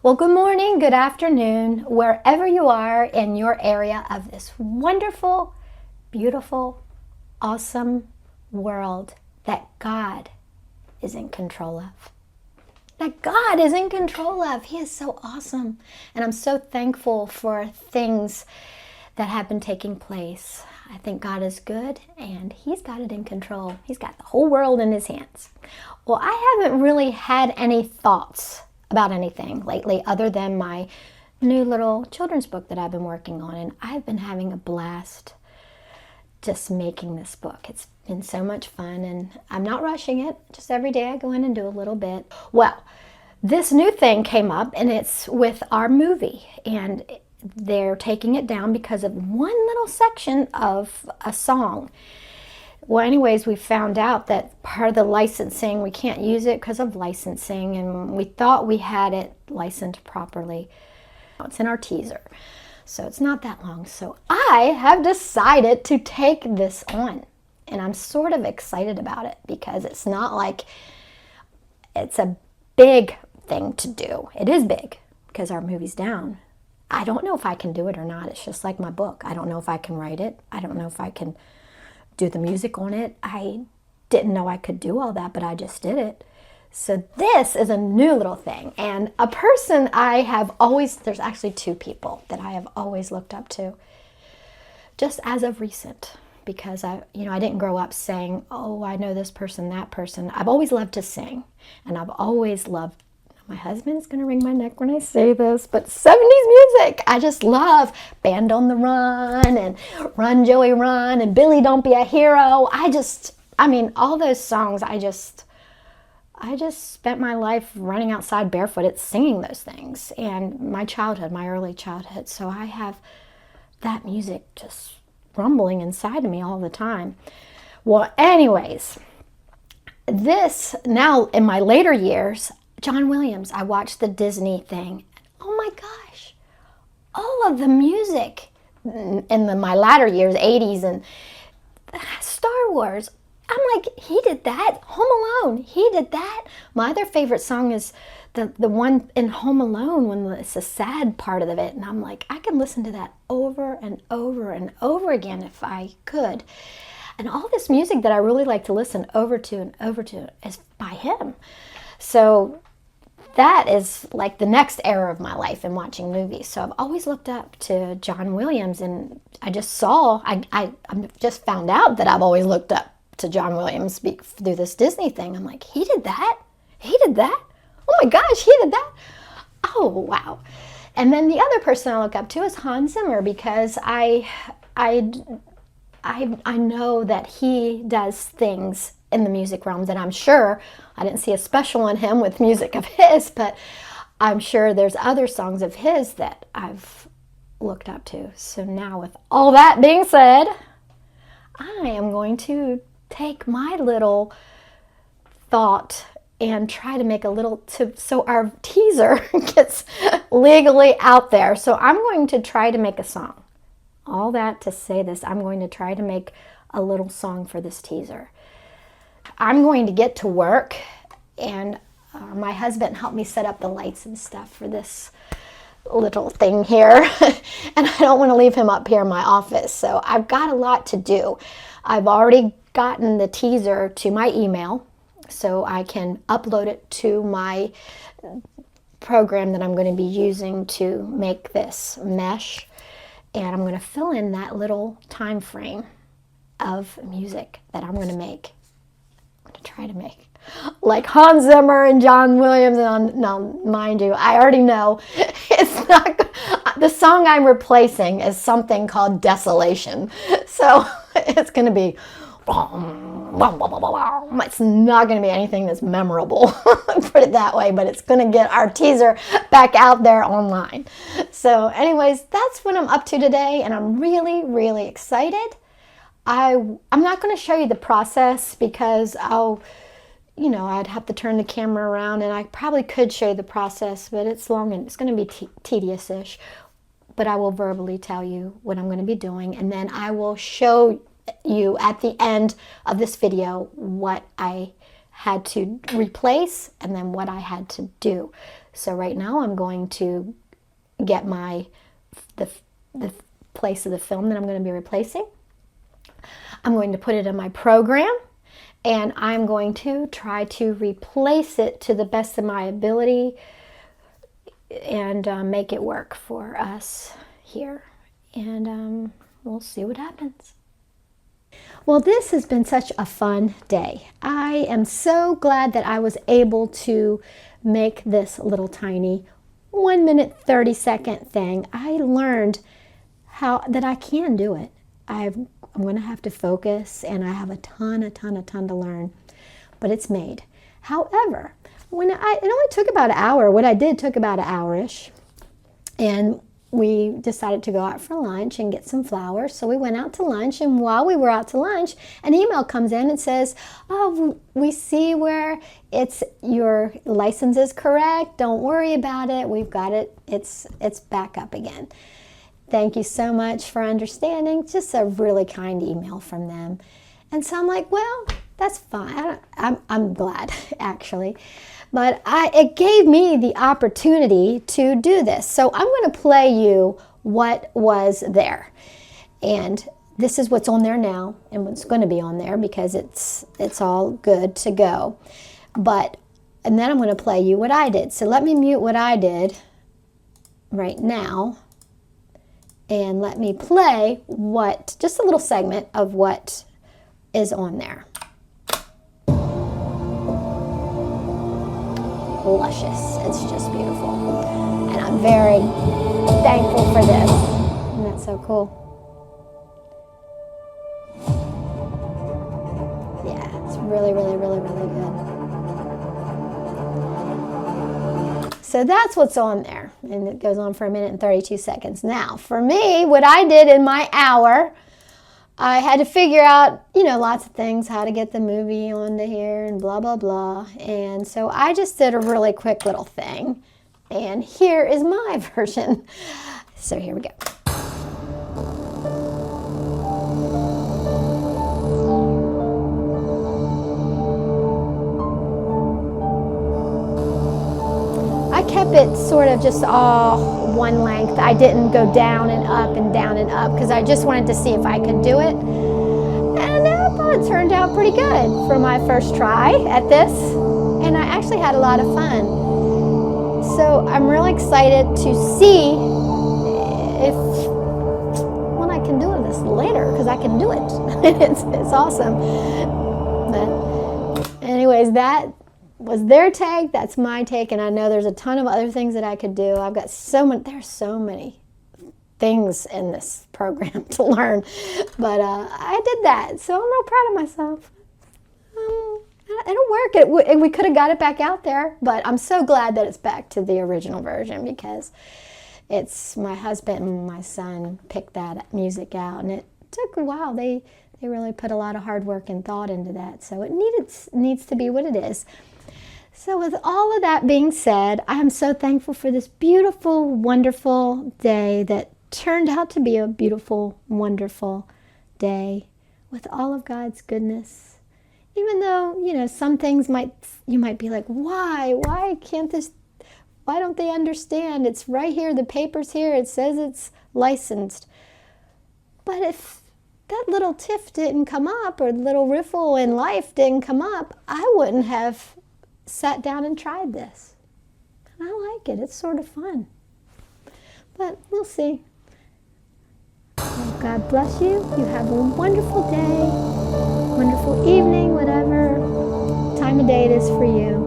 Well, good morning, good afternoon, wherever you are in your area of this wonderful, beautiful, awesome world that God is in control of. That God is in control of. He is so awesome. And I'm so thankful for things that have been taking place. I think God is good and He's got it in control. He's got the whole world in His hands. Well, I haven't really had any thoughts about anything lately other than my new little children's book that I've been working on, and I've been having a blast just making this book. It's been so much fun, and I'm not rushing it. Just every day I go in and do a little bit. Well, this new thing came up, and it's with our movie, and they're taking it down because of one little section of a song. Well, anyways, we found out that part of the licensing, we can't use it because of licensing, and we thought we had it licensed properly. It's in our teaser, so it's not that long. So I have decided to take this on, and I'm sort of excited about it because it's not like it's a big thing to do. It is big because our movie's down. I don't know if I can do it or not. It's just like my book. I don't know if I can write it. I don't know if I can do the music on it. I didn't know I could do all that, but I just did it. So this is a new little thing, and a person I have always, there's actually two people that I have always looked up to, just as of recent, because I didn't grow up saying, oh, I know this person, that person. I've always loved to sing, and I've always loved, my husband's gonna wring my neck when I say this, but 70s music. I just love Band on the Run and Run Joey Run and Billy Don't Be a Hero. All those songs, I just spent my life running outside barefooted singing those things, and my childhood, my early childhood. So I have that music just rumbling inside of me all the time. Well, anyways, this now in my later years, John Williams, I watched the Disney thing. Oh my gosh, all of the music in my latter years, 80s and Star Wars. I'm like, he did that. Home Alone, he did that. My other favorite song is the one in Home Alone when it's a sad part of it. And I'm like, I can listen to that over and over and over again if I could. And all this music that I really like to listen over to and over to is by him. So that is like the next era of my life in watching movies. So I've always looked up to John Williams, and I just found out that I've always looked up to John Williams through this Disney thing. I'm like, he did that? He did that? Oh my gosh, he did that? Oh, wow. And then the other person I look up to is Hans Zimmer, because I know that he does things in the music realm that I'm sure, I didn't see a special on him with music of his, but I'm sure there's other songs of his that I've looked up to. So now with all that being said, I am going to take my little thought and try to make so our teaser gets legally out there. So I'm going to try to make a song. All that to say this, I'm going to try to make a little song for this teaser. I'm going to get to work, and my husband helped me set up the lights and stuff for this little thing here. And I don't want to leave him up here in my office, so I've got a lot to do. I've already gotten the teaser to my email, so I can upload it to my program that I'm going to be using to make this mesh. And I'm going to fill in that little time frame of music that I'm going to make. I'm going to try to make like Hans Zimmer and John Williams. And now, mind you, I already know it's not. The song I'm replacing is something called Desolation. So it's going to be. It's not going to be anything that's memorable, put it that way, but it's going to get our teaser back out there online. So anyways, that's what I'm up to today, and I'm really, really excited. I'm not going to show you the process because I'd have to turn the camera around, and I probably could show you the process, but it's long and it's going to be tedious-ish. But I will verbally tell you what I'm going to be doing, and then I will show you at the end of this video what I had to replace and then what I had to do. So right now I'm going to get the place of the film that I'm going to be replacing. I'm going to put it in my program, and I'm going to try to replace it to the best of my ability and make it work for us here. And we'll see what happens. Well, this has been such a fun day. I am so glad that I was able to make this little tiny 1 minute 30-second thing. I learned that I can do it. I'm going to have to focus, and I have a ton to learn, but it's made. However, it only took about an hour. What I did took about an hour-ish, and we decided to go out for lunch and get some flowers. So we went out to lunch, and while we were out to lunch, an email comes in and says, "Oh, we see where your license is correct. Don't worry about it. We've got it. It's back up again. Thank you so much for understanding." Just a really kind email from them. And so I'm like, well, that's fine. I'm glad, actually. But it gave me the opportunity to do this. So I'm going to play you what was there. And this is what's on there now and what's going to be on there, because it's all good to go. And then I'm going to play you what I did. So let me mute what I did right now. And let me play just a little segment of what is on there. Luscious. It's just beautiful. And I'm very thankful for this. Isn't that so cool? Yeah, it's really good. So that's what's on there. And it goes on for 1 minute and 32 seconds. Now, for me, what I did in my hour, I had to figure out, lots of things, how to get the movie onto here and blah, blah, blah. And so I just did a really quick little thing. And here is my version. So here we go. I kept it sort of just all one length. I didn't go down and up and down and up because I just wanted to see if I could do it. And I thought it turned out pretty good for my first try at this. And I actually had a lot of fun. So I'm really excited to see when I can do this later, because I can do it. It's awesome. But anyways, that was their take. That's my take. And I know there's a ton of other things that I could do. I've got there's so many things in this program to learn. But I did that. So I'm real proud of myself. It'll work. We could have got it back out there. But I'm so glad that it's back to the original version, because it's my husband and my son picked that music out. And it took a while. They really put a lot of hard work and thought into that. So it needs to be what it is. So with all of that being said, I am so thankful for this beautiful, wonderful day that turned out to be a beautiful, wonderful day with all of God's goodness. Even though, some things you might be like, why don't they understand? It's right here, the paper's here, it says it's licensed. But if that little tiff didn't come up, or the little riffle in life didn't come up, I wouldn't have sat down and tried this. And I like it. It's sort of fun. But we'll see. Well, God bless you. You have a wonderful day, wonderful evening, whatever time of day it is for you.